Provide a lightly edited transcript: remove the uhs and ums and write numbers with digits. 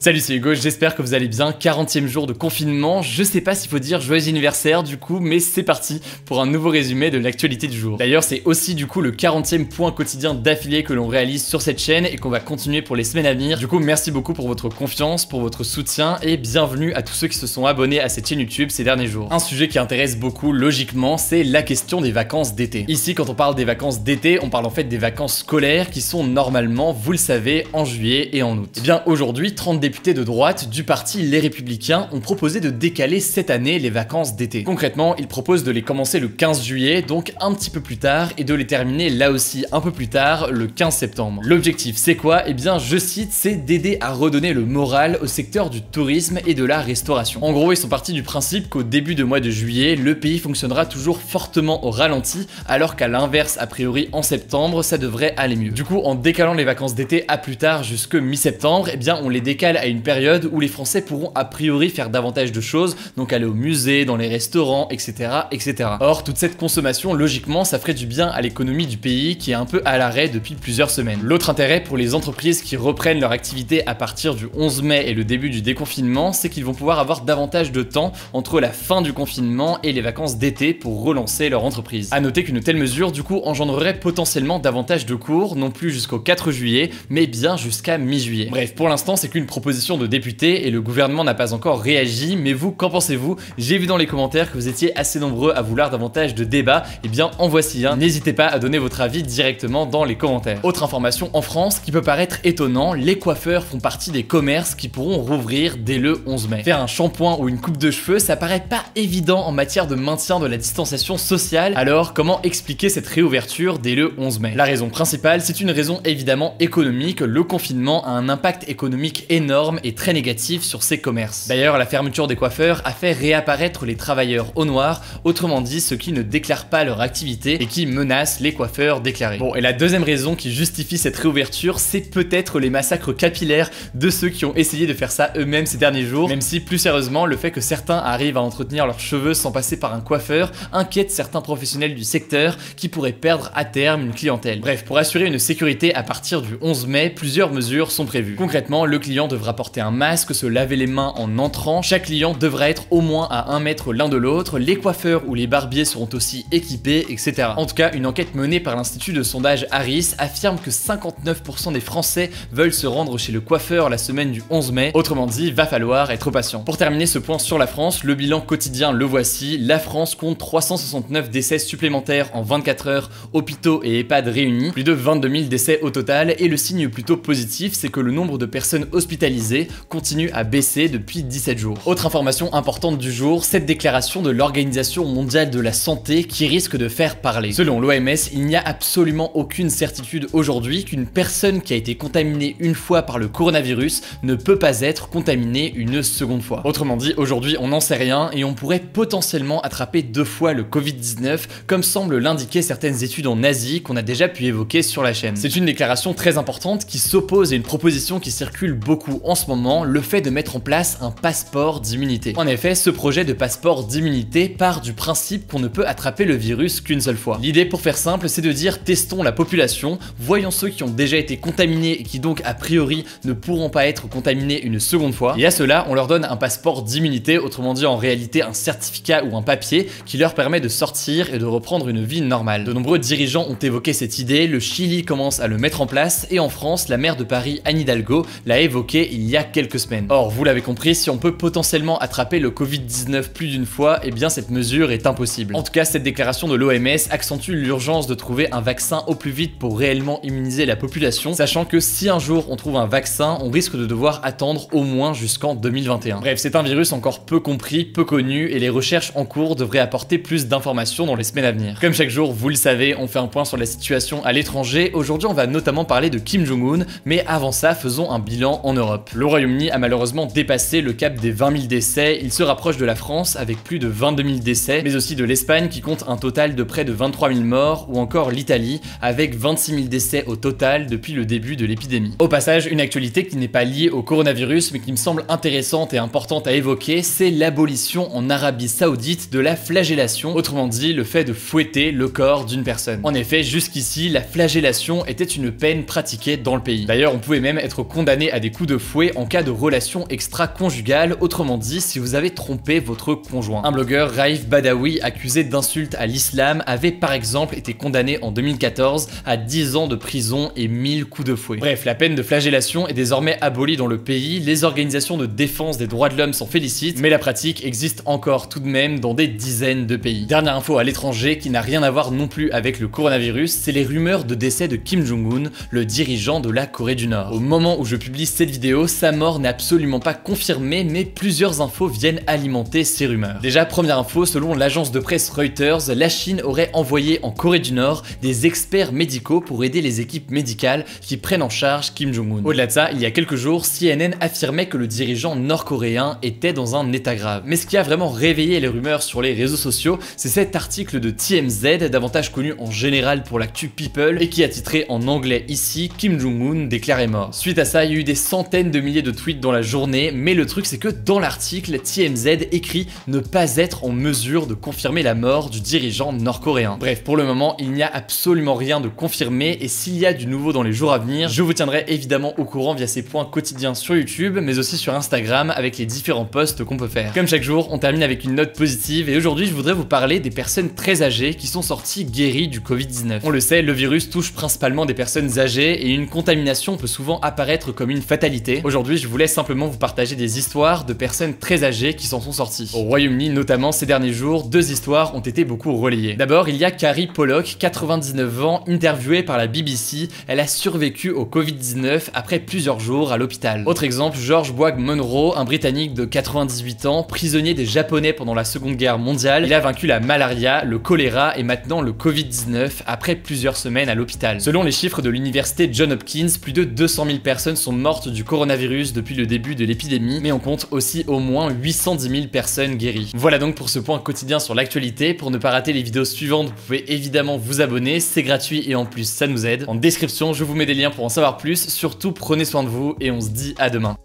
Salut, c'est Hugo, j'espère que vous allez bien. 40e jour de confinement, je sais pas s'il faut dire joyeux anniversaire du coup, mais c'est parti pour un nouveau résumé de l'actualité du jour. D'ailleurs, c'est aussi du coup le 40e point quotidien d'affilée que l'on réalise sur cette chaîne et qu'on va continuer pour les semaines à venir. Du coup, merci beaucoup pour votre confiance, pour votre soutien et bienvenue à tous ceux qui se sont abonnés à cette chaîne YouTube ces derniers jours. Un sujet qui intéresse beaucoup logiquement, c'est la question des vacances d'été. Ici, quand on parle des vacances d'été, on parle en fait des vacances scolaires qui sont normalement, vous le savez, en juillet et en août. Et bien aujourd'hui, 30 députés de droite du parti Les Républicains ont proposé de décaler cette année les vacances d'été. Concrètement, ils proposent de les commencer le 15 juillet, donc un petit peu plus tard, et de les terminer là aussi un peu plus tard, le 15 septembre. L'objectif, c'est quoi? Eh bien, je cite, c'est d'aider à redonner le moral au secteur du tourisme et de la restauration. En gros, ils sont partis du principe qu'au début du mois de juillet, le pays fonctionnera toujours fortement au ralenti, alors qu'à l'inverse, a priori en septembre, ça devrait aller mieux. Du coup, en décalant les vacances d'été à plus tard, jusque mi-septembre, eh bien, on les décale à une période où les Français pourront a priori faire davantage de choses, donc aller au musée, dans les restaurants, etc., etc. Or, toute cette consommation, logiquement, ça ferait du bien à l'économie du pays qui est un peu à l'arrêt depuis plusieurs semaines. L'autre intérêt pour les entreprises qui reprennent leur activité à partir du 11 mai et le début du déconfinement, c'est qu'ils vont pouvoir avoir davantage de temps entre la fin du confinement et les vacances d'été pour relancer leur entreprise. A noter qu'une telle mesure, du coup, engendrerait potentiellement davantage de cours, non plus jusqu'au 4 juillet, mais bien jusqu'à mi-juillet. Bref, pour l'instant, c'est qu'une proposition de députés et le gouvernement n'a pas encore réagi, mais vous, qu'en pensez-vous? J'ai vu dans les commentaires que vous étiez assez nombreux à vouloir davantage de débats, et bien en voici un. N'hésitez pas à donner votre avis directement dans les commentaires. Autre information en France qui peut paraître étonnant, les coiffeurs font partie des commerces qui pourront rouvrir dès le 11 mai. Faire un shampoing ou une coupe de cheveux, ça paraît pas évident en matière de maintien de la distanciation sociale, alors comment expliquer cette réouverture dès le 11 mai? La raison principale, c'est une raison évidemment économique. Le confinement a un impact économique énorme et très négatif sur ces commerces. D'ailleurs, la fermeture des coiffeurs a fait réapparaître les travailleurs au noir, autrement dit ceux qui ne déclarent pas leur activité et qui menacent les coiffeurs déclarés. Bon, et la deuxième raison qui justifie cette réouverture, c'est peut-être les massacres capillaires de ceux qui ont essayé de faire ça eux-mêmes ces derniers jours, même si plus sérieusement, le fait que certains arrivent à entretenir leurs cheveux sans passer par un coiffeur inquiète certains professionnels du secteur qui pourraient perdre à terme une clientèle. Bref, pour assurer une sécurité à partir du 11 mai, plusieurs mesures sont prévues. Concrètement, le client devra porter un masque, se laver les mains en entrant, chaque client devra être au moins à 1 mètre l'un de l'autre, les coiffeurs ou les barbiers seront aussi équipés, etc. En tout cas, une enquête menée par l'institut de sondage Harris affirme que 59% des Français veulent se rendre chez le coiffeur la semaine du 11 mai, autrement dit, va falloir être patient. Pour terminer ce point sur la France, le bilan quotidien le voici, la France compte 369 décès supplémentaires en 24 heures, hôpitaux et EHPAD réunis, plus de 22 000 décès au total, et le signe plutôt positif, c'est que le nombre de personnes hospitalisées continue à baisser depuis 17 jours. Autre information importante du jour, cette déclaration de l'Organisation mondiale de la santé qui risque de faire parler. Selon l'OMS, il n'y a absolument aucune certitude aujourd'hui qu'une personne qui a été contaminée une fois par le coronavirus ne peut pas être contaminée une seconde fois. Autrement dit, aujourd'hui on n'en sait rien et on pourrait potentiellement attraper 2 fois le Covid-19 comme semblent l'indiquer certaines études en Asie qu'on a déjà pu évoquer sur la chaîne. C'est une déclaration très importante qui s'oppose à une proposition qui circule beaucoup en ce moment, le fait de mettre en place un passeport d'immunité. En effet, ce projet de passeport d'immunité part du principe qu'on ne peut attraper le virus qu'une seule fois. L'idée, pour faire simple, c'est de dire testons la population, voyons ceux qui ont déjà été contaminés et qui donc a priori ne pourront pas être contaminés une seconde fois, et à cela on leur donne un passeport d'immunité, autrement dit en réalité un certificat ou un papier qui leur permet de sortir et de reprendre une vie normale. De nombreux dirigeants ont évoqué cette idée, le Chili commence à le mettre en place et en France, la maire de Paris Anne Hidalgo l'a évoqué il y a quelques semaines. Or, vous l'avez compris, si on peut potentiellement attraper le Covid-19 plus d'une fois, eh bien cette mesure est impossible. En tout cas, cette déclaration de l'OMS accentue l'urgence de trouver un vaccin au plus vite pour réellement immuniser la population, sachant que si un jour on trouve un vaccin, on risque de devoir attendre au moins jusqu'en 2021. Bref, c'est un virus encore peu compris, peu connu, et les recherches en cours devraient apporter plus d'informations dans les semaines à venir. Comme chaque jour, vous le savez, on fait un point sur la situation à l'étranger. Aujourd'hui, on va notamment parler de Kim Jong-un, mais avant ça, faisons un bilan en Europe. Le Royaume-Uni a malheureusement dépassé le cap des 20 000 décès, il se rapproche de la France avec plus de 22 000 décès, mais aussi de l'Espagne qui compte un total de près de 23 000 morts, ou encore l'Italie avec 26 000 décès au total depuis le début de l'épidémie. Au passage, une actualité qui n'est pas liée au coronavirus mais qui me semble intéressante et importante à évoquer, c'est l'abolition en Arabie Saoudite de la flagellation, autrement dit le fait de fouetter le corps d'une personne. En effet, jusqu'ici, la flagellation était une peine pratiquée dans le pays. D'ailleurs, on pouvait même être condamné à des coups de fouet fouet en cas de relation extra-conjugale, autrement dit si vous avez trompé votre conjoint. Un blogueur, Raif Badawi, accusé d'insulte à l'islam, avait par exemple été condamné en 2014 à 10 ans de prison et 1000 coups de fouet. Bref, la peine de flagellation est désormais abolie dans le pays, les organisations de défense des droits de l'homme s'en félicitent, mais la pratique existe encore tout de même dans des dizaines de pays. Dernière info à l'étranger qui n'a rien à voir non plus avec le coronavirus, c'est les rumeurs de décès de Kim Jong-un, le dirigeant de la Corée du Nord. Au moment où je publie cette vidéo, sa mort n'est absolument pas confirmée, mais plusieurs infos viennent alimenter ces rumeurs. Déjà, première info, selon l'agence de presse Reuters, la Chine aurait envoyé en Corée du Nord des experts médicaux pour aider les équipes médicales qui prennent en charge Kim Jong-un. Au-delà de ça, il y a quelques jours, CNN affirmait que le dirigeant nord-coréen était dans un état grave. Mais ce qui a vraiment réveillé les rumeurs sur les réseaux sociaux, c'est cet article de TMZ, davantage connu en général pour l'actu People, et qui a titré en anglais ici « Kim Jong-un déclaré mort ». Suite à ça, il y a eu des centaines de milliers de tweets dans la journée, mais le truc c'est que dans l'article, TMZ écrit ne pas être en mesure de confirmer la mort du dirigeant nord-coréen. Bref, pour le moment, il n'y a absolument rien de confirmé, et s'il y a du nouveau dans les jours à venir, je vous tiendrai évidemment au courant via ces points quotidiens sur YouTube, mais aussi sur Instagram avec les différents posts qu'on peut faire. Comme chaque jour, on termine avec une note positive, et aujourd'hui je voudrais vous parler des personnes très âgées qui sont sorties guéries du Covid-19. On le sait, le virus touche principalement des personnes âgées, et une contamination peut souvent apparaître comme une fatalité. Aujourd'hui, je voulais simplement vous partager des histoires de personnes très âgées qui s'en sont sorties. Au Royaume-Uni, notamment ces derniers jours, deux histoires ont été beaucoup relayées. D'abord, il y a Carrie Pollock, 99 ans, interviewée par la BBC. Elle a survécu au Covid-19 après plusieurs jours à l'hôpital. Autre exemple, George Boag Monroe, un Britannique de 98 ans, prisonnier des Japonais pendant la Seconde Guerre mondiale. Il a vaincu la malaria, le choléra et maintenant le Covid-19 après plusieurs semaines à l'hôpital. Selon les chiffres de l'université Johns Hopkins, plus de 200 000 personnes sont mortes du coronavirus depuis le début de l'épidémie, mais on compte aussi au moins 810 000 personnes guéries. Voilà donc pour ce point quotidien sur l'actualité. Pour ne pas rater les vidéos suivantes, vous pouvez évidemment vous abonner, c'est gratuit et en plus ça nous aide. En description, je vous mets des liens pour en savoir plus. Surtout, prenez soin de vous et on se dit à demain.